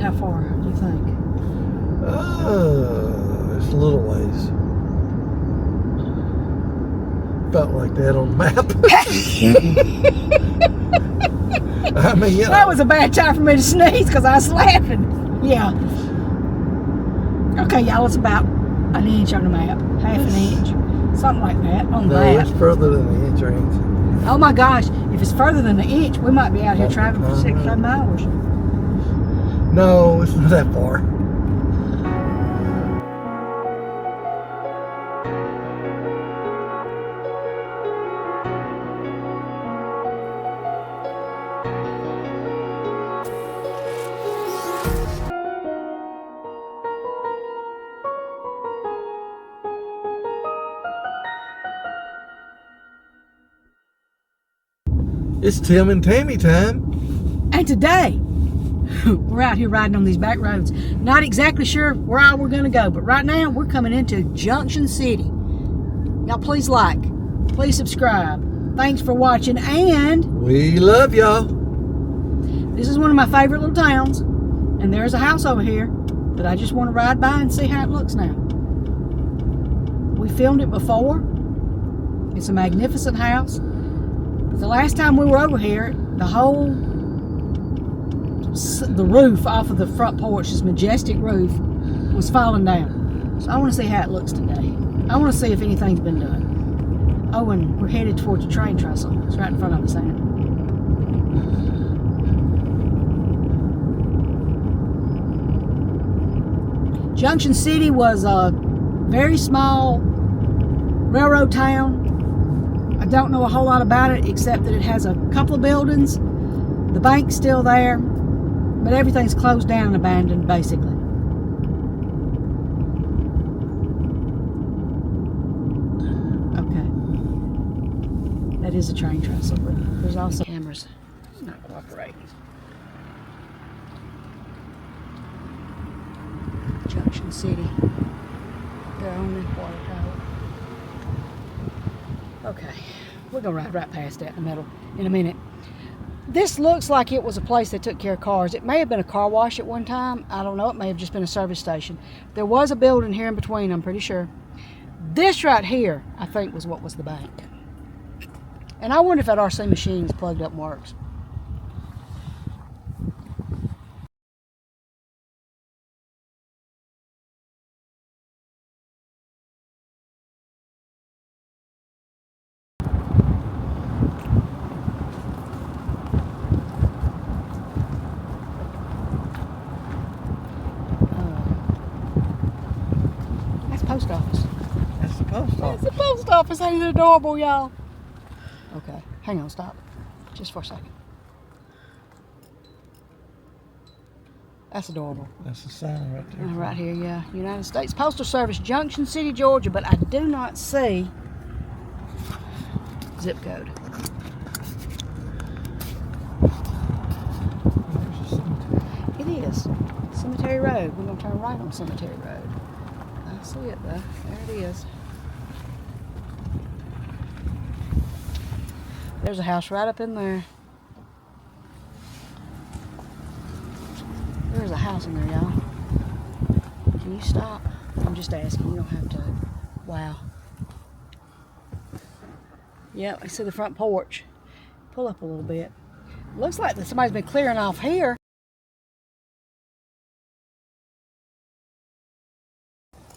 how far do you think? It's a little ways. Felt like that on the map. I mean, you know. That was a bad time for me to sneeze because I was laughing. Yeah. Okay, y'all, it's about an inch on the map. Half an inch. Something like that on the map. No, it's further than the inch or anything. Oh my gosh, if it's further than an inch, we might be out here traveling for 6 or 7 hours. No, it's not that far. It's Tim and Tammy time. And today, we're out here riding on these back roads. Not exactly sure where all we're going to go, but right now we're coming into Junction City. Y'all please like, please subscribe. Thanks for watching, and We love y'all. this is one of my favorite little towns, and there's a house over here that I just want to ride by and see how it looks now. We filmed it before. It's a magnificent house. But the last time we were over here, the roof off of the front porch, this majestic roof, was falling down. So I want to see how it looks today. I want to see if anything's been done. Oh, and we're headed towards the train trestle. It's right in front of us, ain't it? Junction City was a very small railroad town. I don't know a whole lot about it except that it has a couple of buildings. The bank's still there, but everything's closed down and abandoned, basically. Okay. That is a train trestle, but there's also cameras not cooperating. Junction City. They're on the water tower. Okay, we're gonna ride right past that in a minute. This looks like it was a place that took care of cars. It may have been a car wash at one time. I don't know. It may have just been a service station. There was a building here in between, I'm pretty sure. This right here, I think, was what was the bank. And I wonder if that RC machine's plugged up and works. Post office. That's the post office. It's the post office. Ain't it adorable, y'all? Okay, hang on, stop. Just for a second. That's adorable. That's the sign right there. Right here, yeah. United States Postal Service, Junction City, Georgia, but I do not see zip code. It is. Cemetery Road. We're going to turn right on Cemetery Road. I see it though. There it is. There's a house right up in there. There's a house in there, y'all. Can you stop? I'm just asking. You don't have to. Wow. Yep, I see the front porch. Pull up a little bit. Looks like that somebody's been clearing off here.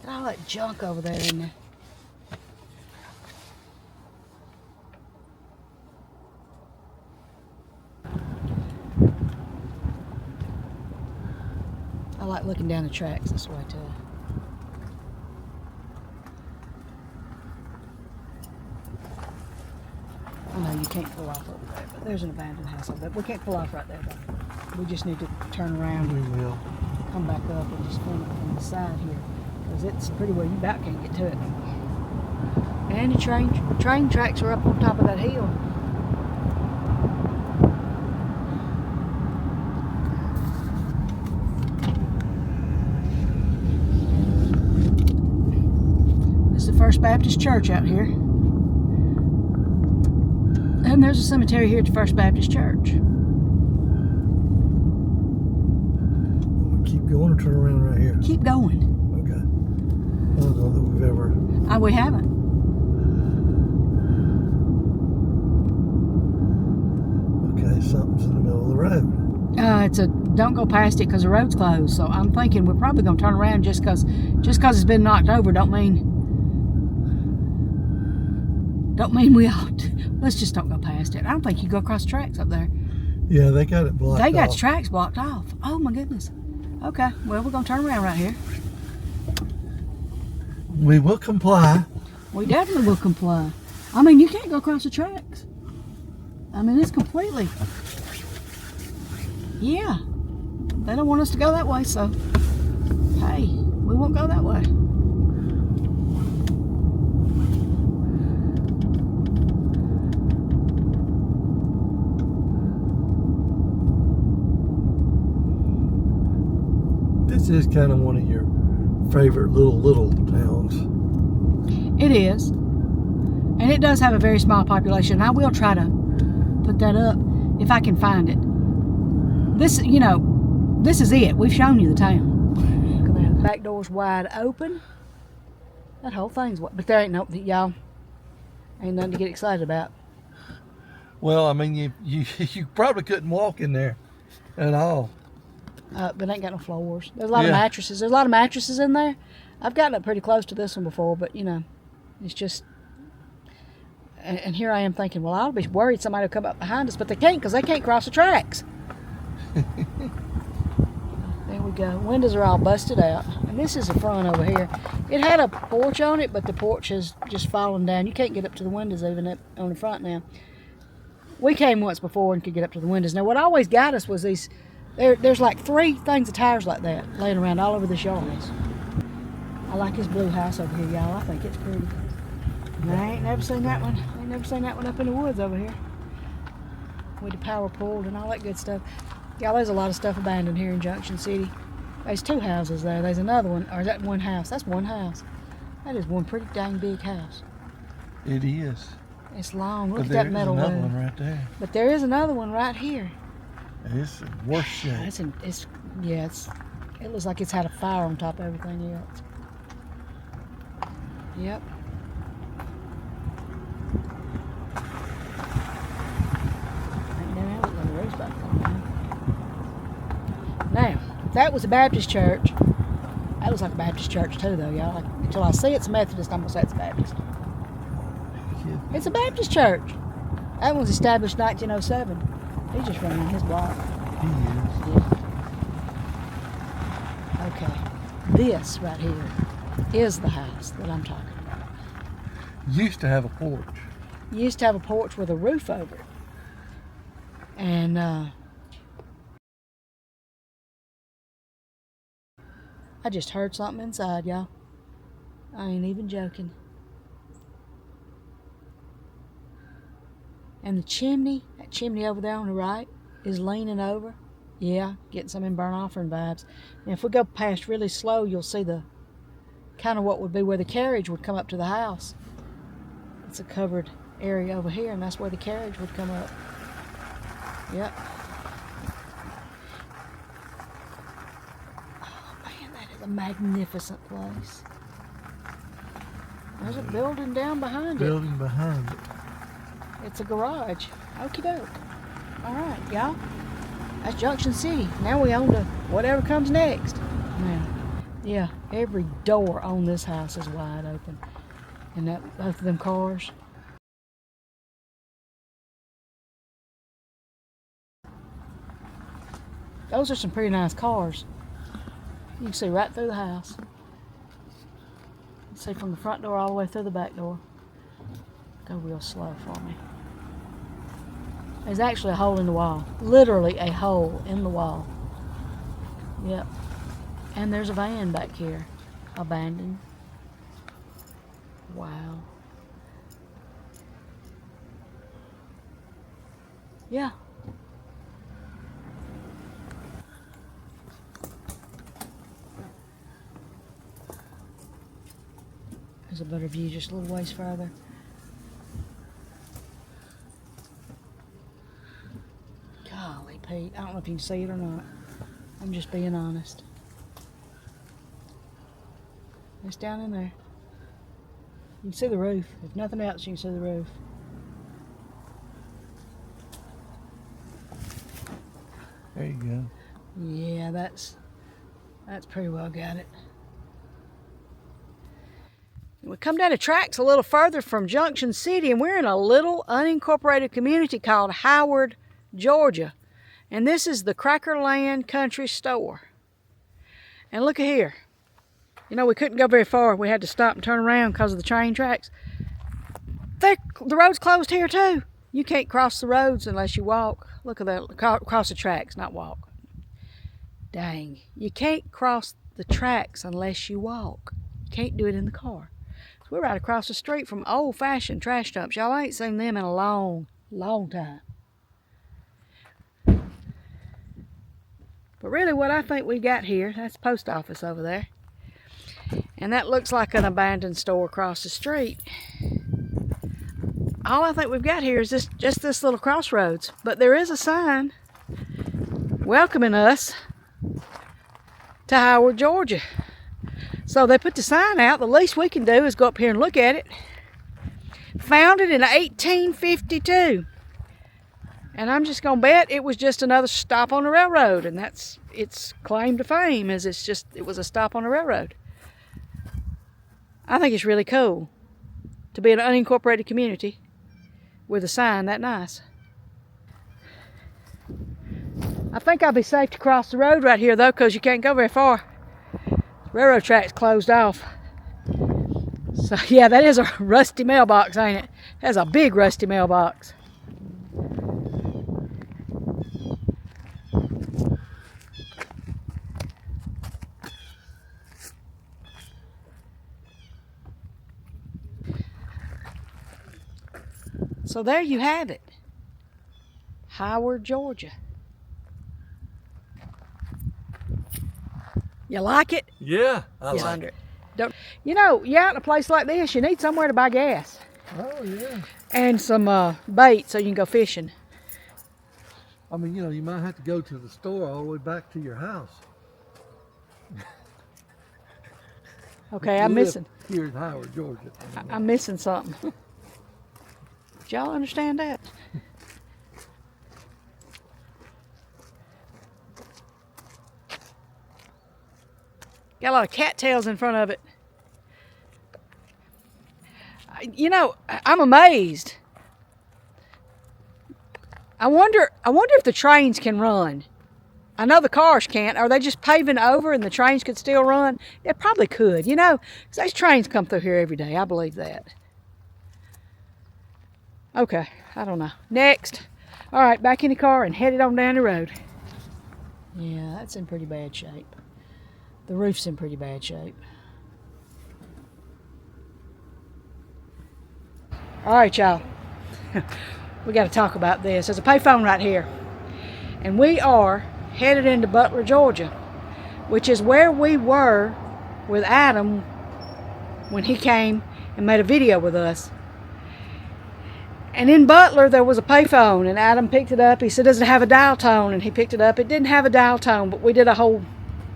Got all that junk over there in there. I like looking down the tracks this way too. I know you can't pull off over there, but there's an abandoned house over there. We can't pull off right there though. We just need to turn around We and will. come back up and just film it from the side here. Because it's pretty well, you about can't get to it. And the train tracks are up on top of that hill. This is the First Baptist Church out here. And there's a cemetery here at the First Baptist Church. We're going or turn around right here? Keep going. Okay. I don't know that we've ever. We haven't. Okay, something's in the middle of the road. Don't go past it because the road's closed. So I'm thinking we're probably gonna turn around just cause it's been knocked over. Don't mean we ought to. Let's just don't go past it. I don't think you go across the tracks up there. Yeah, they got it blocked off. They got the tracks blocked off. Oh my goodness. Okay, well we're gonna turn around right here. We will comply. We definitely will comply. I mean, you can't go across the tracks. I mean, it's completely. Yeah. They don't want us to go that way, so hey, we won't go that way. This is kind of one of your favorite little towns. It is. And it does have a very small population. I will try to put that up if I can find it. This is it. We've shown you the town. The back door's wide open. That whole thing's wide. But there ain't no, y'all, ain't nothing to get excited about. Well, I mean, you probably couldn't walk in there at all. But ain't got no floors. There's a lot of mattresses. There's a lot of mattresses in there. I've gotten up pretty close to this one before, but it's just. And here I am thinking, well, I'll be worried somebody will come up behind us, but they can't because they can't cross the tracks. There we go. Windows are all busted out. And this is the front over here. It had a porch on it, but the porch has just fallen down. You can't get up to the windows even up on the front now. We came once before and could get up to the windows. Now, what always got us was these, there's like 3 things of tires like that laying around all over this yard. I like this blue house over here, y'all. I think it's pretty. And I ain't never seen that one. I ain't never seen that one up in the woods over here. With the power pulled and all that good stuff. Y'all, there's a lot of stuff abandoned here in Junction City. There's 2 houses there. There's another one, or is that one house? That's one house. That is one pretty dang big house. It is. It's long. Look at that metal roof. There's roof. another one right there. But there is another one right here. It's in worse shape. It looks like it's had a fire on top of everything else. Yep. Now, that was a Baptist church. That looks like a Baptist church too, though, y'all. Like, until I see it's a Methodist, I'm gonna say it's a Baptist. It's a Baptist church. That one's established 1907. He's just running his block. He is. Yeah. Okay. This right here is the house that I'm talking about. Used to have a porch. Used to have a porch with a roof over it. And I just heard something inside, y'all. I ain't even joking. And the chimney, that chimney over there on the right, is leaning over. Yeah, getting some in burnt offering vibes. And if we go past really slow, you'll see the kind of what would be where the carriage would come up to the house. It's a covered area over here, and that's where the carriage would come up. Yep. Oh man, that is a magnificent place. There's a building down behind it. Building behind it. It's a garage. Okie doke. All right, y'all. That's Junction City. Now we on to whatever comes next. Now, yeah, every door on this house is wide open. And that both of them cars. Those are some pretty nice cars. You can see right through the house. You can see from the front door all the way through the back door. Go real slow for me. There's actually a hole in the wall. Literally a hole in the wall. Yep. And there's a van back here. Abandoned. Wow. Yeah. There's a better view just a little ways further. Golly, Pete. I don't know if you can see it or not. I'm just being honest. It's down in there. You can see the roof. If nothing else, you can see the roof. There you go. Yeah, that's pretty well got it. We come down the tracks a little further from Junction City, and we're in a little unincorporated community called Howard, Georgia. And this is the Crackerland Country Store. And look at here. You know, we couldn't go very far. We had to stop and turn around because of the train tracks. The road's closed here too. You can't cross the roads unless you walk. Look at that, cross the tracks, not walk. Dang, you can't cross the tracks unless you walk. You can't do it in the car. So we're right across the street from old-fashioned trash dumps. Y'all ain't seen them in a long, long time. But really what I think we got here, that's the post office over there. And that looks like an abandoned store across the street. All I think we've got here is just this little crossroads. But there is a sign welcoming us to Howard, Georgia. So they put the sign out. The least we can do is go up here and look at it. Founded in 1852. And I'm just going to bet it was just another stop on the railroad. And that's its claim to fame, is it was a stop on the railroad. I think it's really cool to be an unincorporated community with a sign that nice. I think I'll be safe to cross the road right here, though, because you can't go very far. Railroad tracks closed off. So, yeah, that is a rusty mailbox, ain't it? That's a big rusty mailbox. So there you have it. Howard, Georgia. You like it? Yeah, I like it. Don't, you know, you out in a place like this, you need somewhere to buy gas. Oh, yeah. And some bait so you can go fishing. I mean, you know, you might have to go to the store all the way back to your house. Okay, I'm missing. Here in Howard, Georgia. I'm missing something. Did y'all understand that? Got a lot of cattails in front of it. You know, I'm amazed. I wonder if the trains can run. I know the cars can't. Are they just paving over and the trains could still run? It probably could, you know, because those trains come through here every day. I believe that. Okay, I don't know. Next. All right, back in the car and headed on down the road. Yeah, that's in pretty bad shape. The roof's in pretty bad shape. All right, y'all. We got to talk about this. There's a payphone right here. And we are headed into Butler, Georgia, which is where we were with Adam when he came and made a video with us. And in Butler, there was a payphone, and Adam picked it up. He said, does it have a dial tone? And he picked it up. It didn't have a dial tone, but we did a whole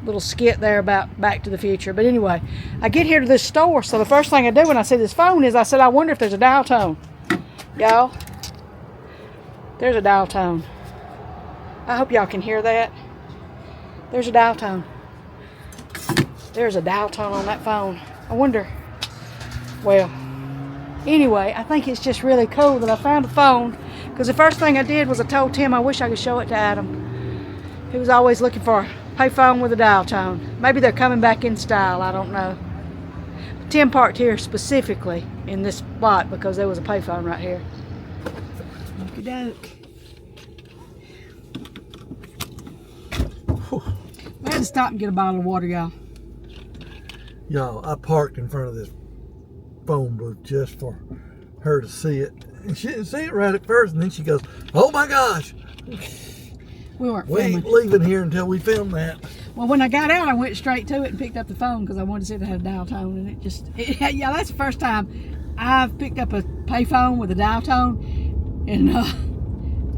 little skit there about Back to the Future. But anyway, I get here to this store, so the first thing I do when I see this phone is I said, I wonder if there's a dial tone. Y'all, there's a dial tone. I hope y'all can hear that. There's a dial tone. There's a dial tone on that phone. I wonder, well, anyway, I think it's just really cool that I found a phone, because the first thing I did was I told Tim I wish I could show it to Adam. He was always looking for a payphone with a dial tone. Maybe they're coming back in style, I don't know. Tim parked here specifically in this spot because there was a payphone right here. Okey doke. I had to stop and get a bottle of water, y'all. Y'all, I parked in front of this phone booth just for her to see it. And she didn't see it right at first, and then she goes, oh my gosh. We weren't We filming. ain't leaving here until we film that. Well, when I got out, I went straight to it and picked up the phone because I wanted to see if it had a dial tone. And yeah, that's the first time I've picked up a payphone with a dial tone in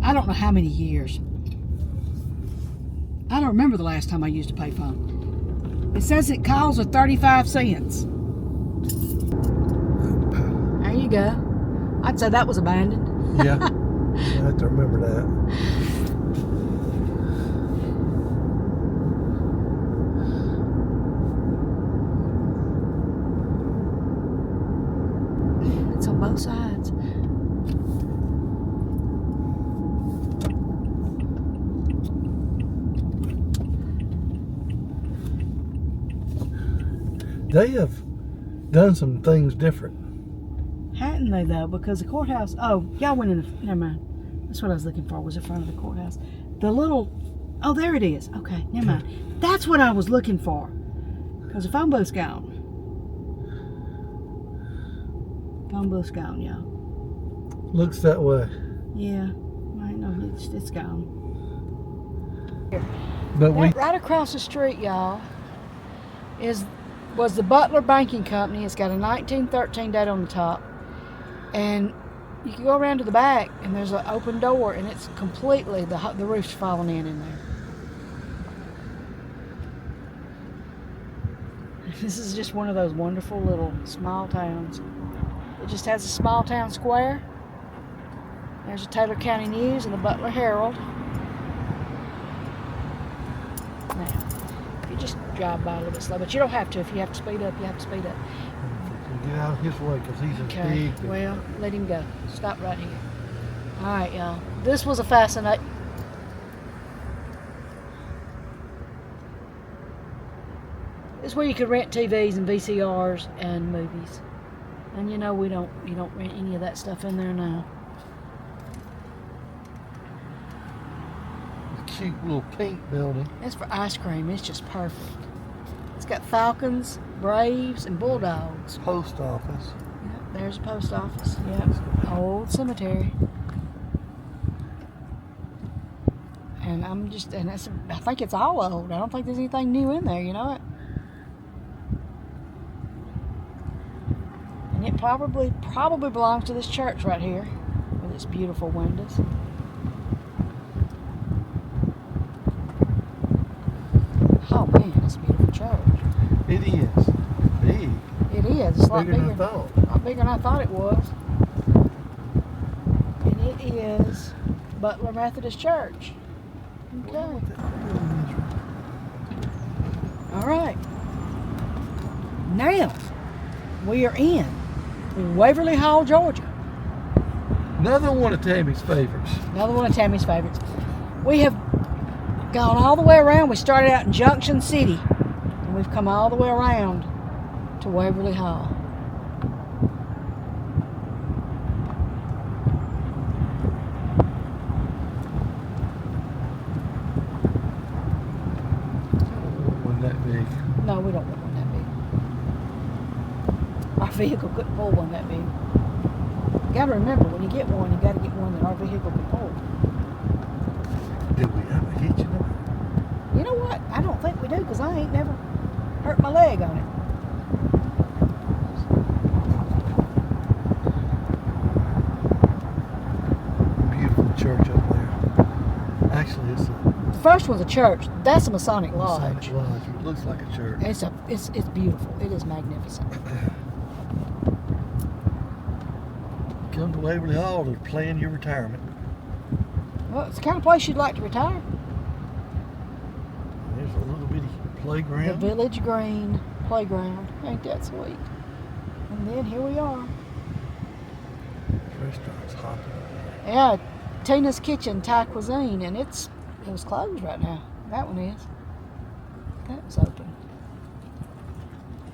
I don't know how many years. I don't remember the last time I used a payphone. It says it calls for 35 cents. There you go. I'd say that was abandoned. Yeah. I have to remember that. It's on both sides. They have done some things different. Hadn't they though? Because the courthouse. Oh, y'all went in the. Never mind. That's what I was looking for. Was in front of the courthouse. The little. Oh, there it is. Okay, never mind. That's what I was looking for. Because the phone booth's gone. Phone booth's gone, y'all. Looks that way. Yeah. I know it's gone. But we. Right across the street, y'all, was the Butler Banking Company. It's got a 1913 date on the top. And you can go around to the back, and there's an open door, and it's completely, the roof's falling in there. This is just one of those wonderful little small towns. It just has a small town square. There's the Taylor County News and the Butler Herald. Now, if you just drive by a little bit slow, but you don't have to. If you have to speed up, you have to speed up. Get out of his way because he's Okay, big. well, let him go. Stop right here. All right, y'all. This was a fascinating. This is where you could rent TVs and VCRs and movies. And you know you don't rent any of that stuff in there now. A cute little pink building. It's for ice cream. It's just perfect. It's got falcons, braves, and bulldogs. Post office. Yep, there's a post office. Yep, old cemetery. And I think it's all old. I don't think there's anything new in there. You know it. And it probably belongs to this church right here, with its beautiful windows. Oh man, it's a beautiful church. It is. Big. It is. It's a lot Bigger bigger. than I thought. A lot bigger than I thought it was. And it is Butler Methodist Church. Okay. All right. Now, we are in Waverly Hall, Georgia. Another one of Tammy's favorites. Another one of Tammy's favorites. We have gone all the way around. We started out in Junction City, and we've come all the way around to Waverly Hall. Wasn't that big. No, we don't want one that big. Our vehicle couldn't pull one that big. You got to remember, when you get one, you got to get one that our vehicle can pull. Did we have a hitch in it? You know what? I don't think we do, because I ain't never hurt my leg on it. Beautiful church up there. Actually, it's a The first one's a church. That's a Masonic Lodge. Masonic lodge. It looks like a church. It's beautiful. It is magnificent. Come to Waverly Hall to plan your retirement. Well, it's the kind of place you'd like to retire. There's a little bitty playground. The Village Green Playground. Ain't that sweet? And then here we are. Restaurant's hopping. Yeah, Tina's Kitchen Thai Cuisine, and it was closed right now. That one is. That's open.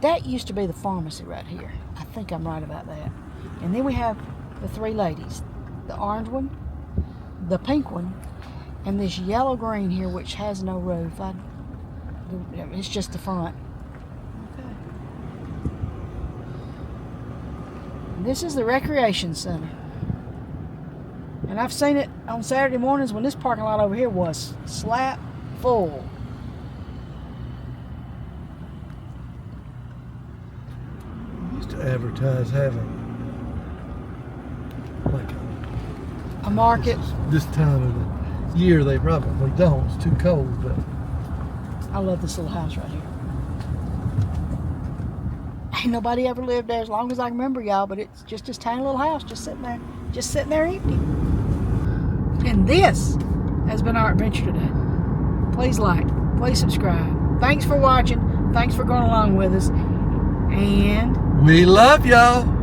That used to be the pharmacy right here. I think I'm right about that. And then we have the three ladies. The orange one, the pink one, and this yellow green here, which has no roof. It's just the front. Okay. And this is the recreation center. And I've seen it on Saturday mornings when this parking lot over here was slap full. Used to advertise having like A market. this time of the year. They probably don't. It's too cold, but I love this little house right here. Ain't nobody ever lived there as long as I can remember, y'all, but it's just this tiny little house just sitting there empty. And this has been our adventure today. Please like, please subscribe. Thanks for watching. Thanks for going along with us. And we love y'all.